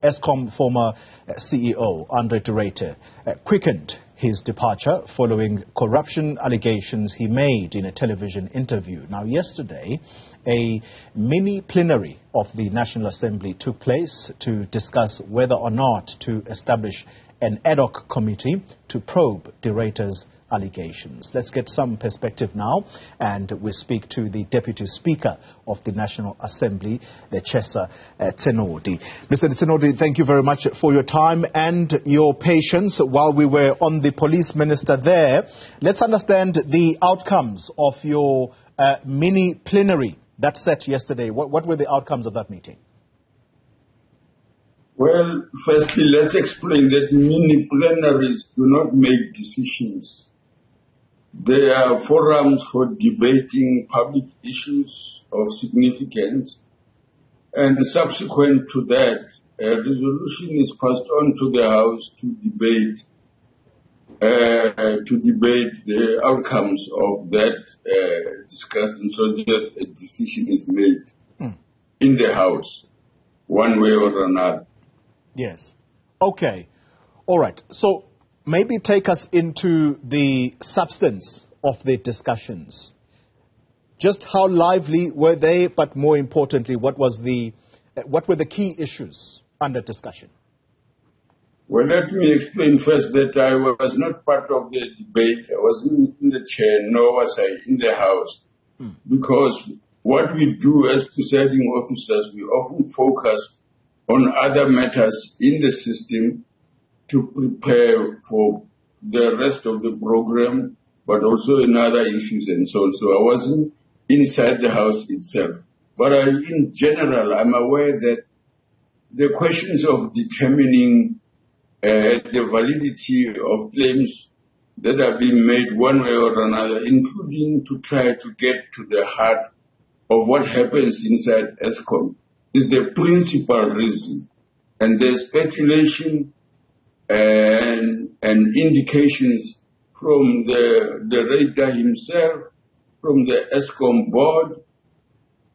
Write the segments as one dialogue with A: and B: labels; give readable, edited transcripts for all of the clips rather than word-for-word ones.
A: Eskom former CEO Ruyter quickened his departure following corruption allegations he made in a television interview. Now, yesterday, a mini-plenary of the National Assembly took place to discuss whether or not to establish an ad hoc committee to probe Ruyter's allegations. Let's get some perspective now, and we speak to the Deputy Speaker of the National Assembly, Lechesa Tsenoli. Mr. Tsenoli, thank you very much for your time and your patience while we were on the police minister there. Let's understand the outcomes of your mini-plenary that set yesterday. What were the outcomes of that meeting?
B: Well, firstly, let's explain that mini-plenaries do not make decisions. They are forums for debating public issues of significance, and subsequent to that, a resolution is passed on to the House to debate the outcomes of that discussion, so that a decision is made in the House, one way or another.
A: Yes. Okay. All right. So maybe take us into the substance of the discussions. Just how lively were they, but more importantly, what were the key issues under discussion?
B: Well, let me explain first that I was not part of the debate. I wasn't in the chair, nor was I in the House. Because what we do as presiding officers, we often focus on other matters in the system to prepare for the rest of the program, but also in other issues and so on. So I wasn't inside the House itself. But in general, I'm aware that the questions of determining the validity of claims that are being made one way or another, including to try to get to the heart of what happens inside Eskom, is the principal reason. And there's speculation and indications from the Ruyter himself, from the Eskom board,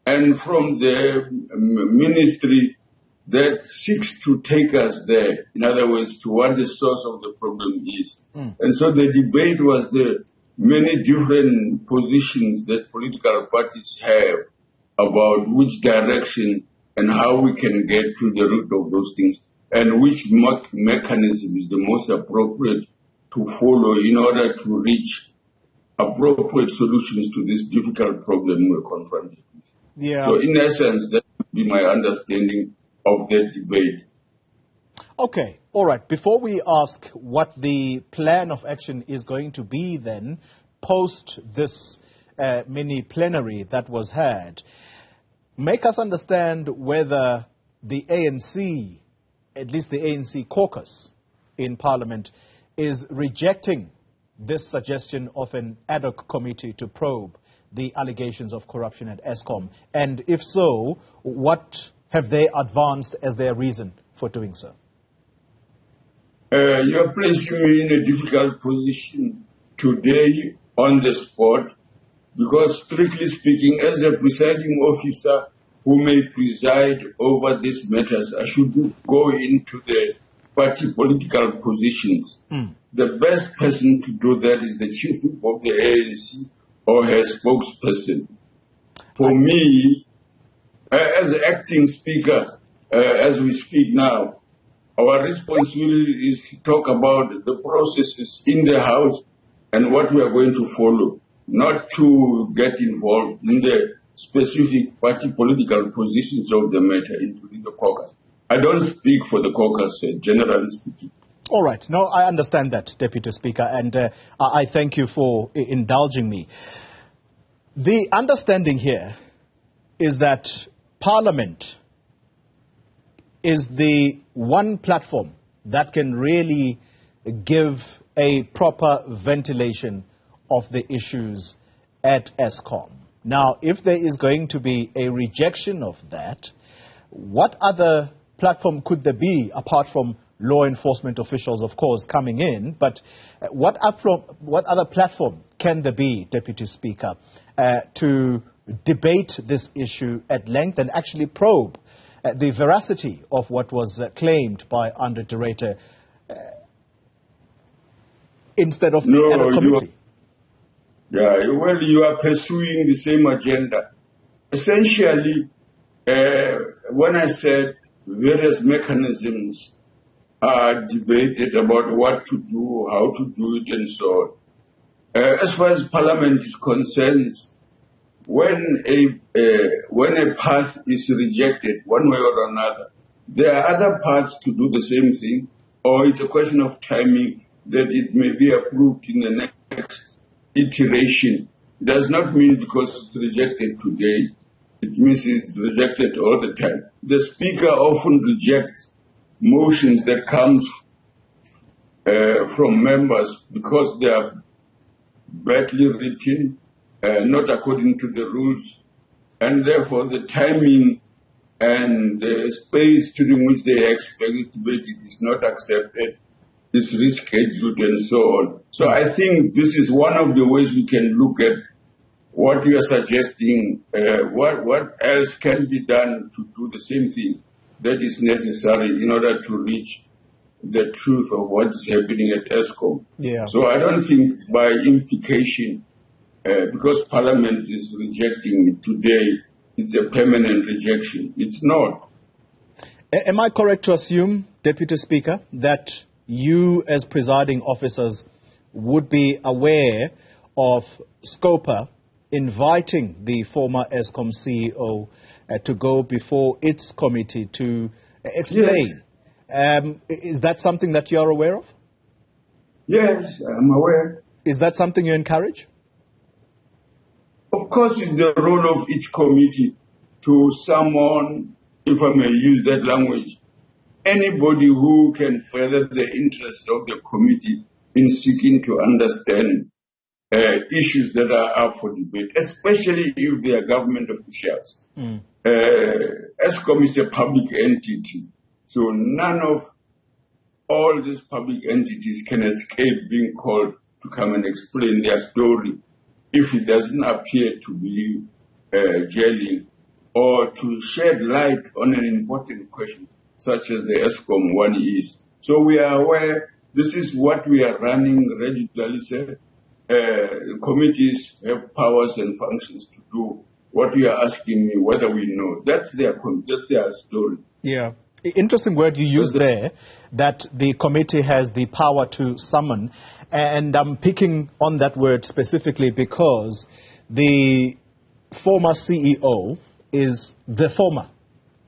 B: and from the ministry that seeks to take us there, in other words, to what the source of the problem is. And so the debate was the many different positions that political parties have about which direction and how we can get to the root of those things, and which mechanism is the most appropriate to follow in order to reach appropriate solutions to this difficult problem we're confronted with.
A: Yeah.
B: So in essence, that would be my understanding of that debate.
A: Okay, all right. Before we ask what the plan of action is going to be then, post this mini-plenary that was had, make us understand whether the ANC, at least the ANC caucus in Parliament, is rejecting this suggestion of an ad hoc committee to probe the allegations of corruption at Eskom. And if so, what have they advanced as their reason for doing so?
B: You're placing me in a difficult position today on the spot, because strictly speaking, as a presiding officer who may preside over these matters, I should go into the party political positions. The best person to do that is the chief whip of the ANC or her spokesperson. For me, as acting speaker, as we speak now, our responsibility is to talk about the processes in the House and what we are going to follow, not to get involved in the specific party political positions of the matter, including the caucus. I don't speak for the caucus, generally speaking.
A: All right. No, I understand that, Deputy Speaker, and I thank you for indulging me. The understanding here is that Parliament is the one platform that can really give a proper ventilation of the issues at Eskom. Now, if there is going to be a rejection of that, what other platform could there be apart from law enforcement officials, of course, coming in? But what other platform can there be, Deputy Speaker, to debate this issue at length and actually probe the veracity of what was claimed by Under-Director instead of the ad hoc committee?
B: Well, you are pursuing the same agenda. Essentially, when I said various mechanisms are debated about what to do, how to do it, and so on. As far as Parliament is concerned, when a path is rejected one way or another, there are other paths to do the same thing, or it's a question of timing that it may be approved in the next iteration. It does not mean because it's rejected today, it means it's rejected all the time. The Speaker often rejects motions that come from members because they are badly written, not according to the rules, and therefore the timing and the space during which they expect it to be is not accepted, is rescheduled, and so on. So I think this is one of the ways we can look at what you are suggesting, what else can be done to do the same thing that is necessary in order to reach the truth of what is happening at Eskom. So I don't think by implication, because Parliament is rejecting it today, it's a permanent rejection. It's not.
A: Am I correct to assume, Deputy Speaker, that you as presiding officers would be aware of Scopa inviting the former Eskom CEO to go before its committee to explain? Yes. Is that something that you are aware of?
B: Yes, I'm aware.
A: Is that something you encourage?
B: Of course, it's the role of each committee to summon, if I may use that language, anybody who can further the interest of the committee in seeking to understand issues that are up for debate, especially if they are government officials. Eskom is a public entity, so none of all these public entities can escape being called to come and explain their story if it doesn't appear to be gelling or to shed light on an important question such as the Eskom one is. So we are aware this is what we are running regularly, sir. Committees have powers and functions to do what you are asking me, whether we know. That's their story.
A: Yeah. Interesting word you used there, that the committee has the power to summon. And I'm picking on that word specifically because the former CEO is the former.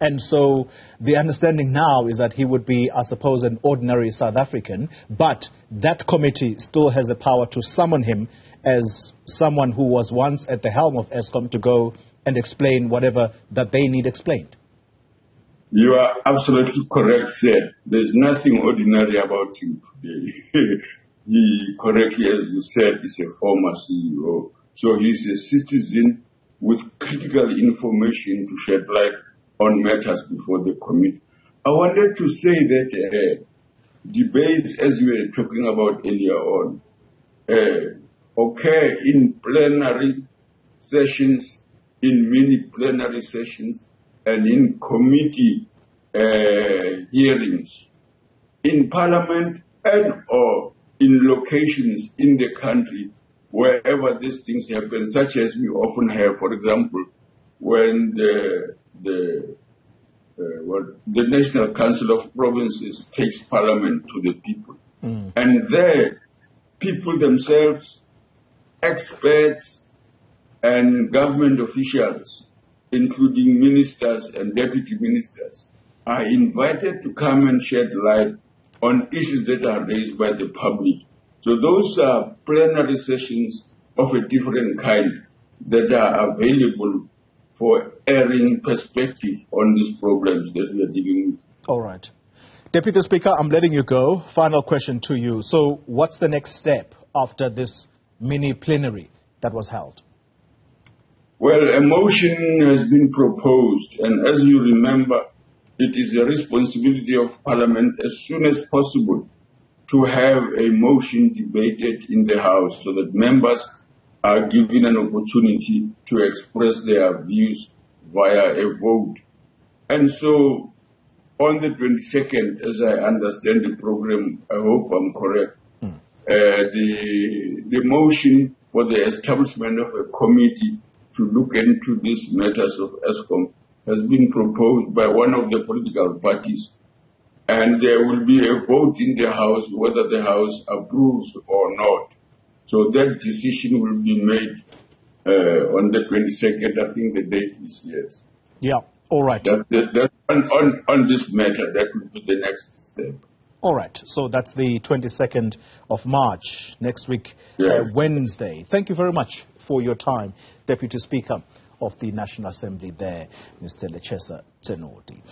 A: And so the understanding now is that he would be, I suppose, an ordinary South African, but that committee still has the power to summon him as someone who was once at the helm of Eskom to go and explain whatever that they need explained.
B: You are absolutely correct, sir. There's nothing ordinary about him today. He, correctly as you said, is a former CEO. So he's a citizen with critical information to shed light on matters before the committee. I wanted to say that debates, as we were talking about earlier on, occur in plenary sessions, in mini-plenary sessions, and in committee hearings, in Parliament and or in locations in the country wherever these things happen, such as we often have, for example, when the National Council of Provinces takes Parliament to the people. And there, people themselves, experts and government officials, including ministers and deputy ministers, are invited to come and shed light on issues that are raised by the public. So those are plenary sessions of a different kind that are available for airing perspective on these problems that we are dealing with.
A: All right. Deputy Speaker, I'm letting you go. Final question to you. So what's the next step after this mini-plenary that was held?
B: Well, a motion has been proposed, and as you remember, it is a responsibility of Parliament as soon as possible to have a motion debated in the House so that members are given an opportunity to express their views via a vote. And so on the 22nd, as I understand the program, I hope I'm correct, the motion for the establishment of a committee to look into these matters of Eskom has been proposed by one of the political parties. And there will be a vote in the House whether the House approves or not. So that decision will be made on the 22nd. I think the date is yes.
A: Yeah, all right.
B: That on this matter, that will be the next step.
A: All right, so that's the 22nd of March, next week,
B: Yes.
A: Wednesday. Thank you very much for your time, Deputy Speaker of the National Assembly there, Mr. Lechesa Tsenoli.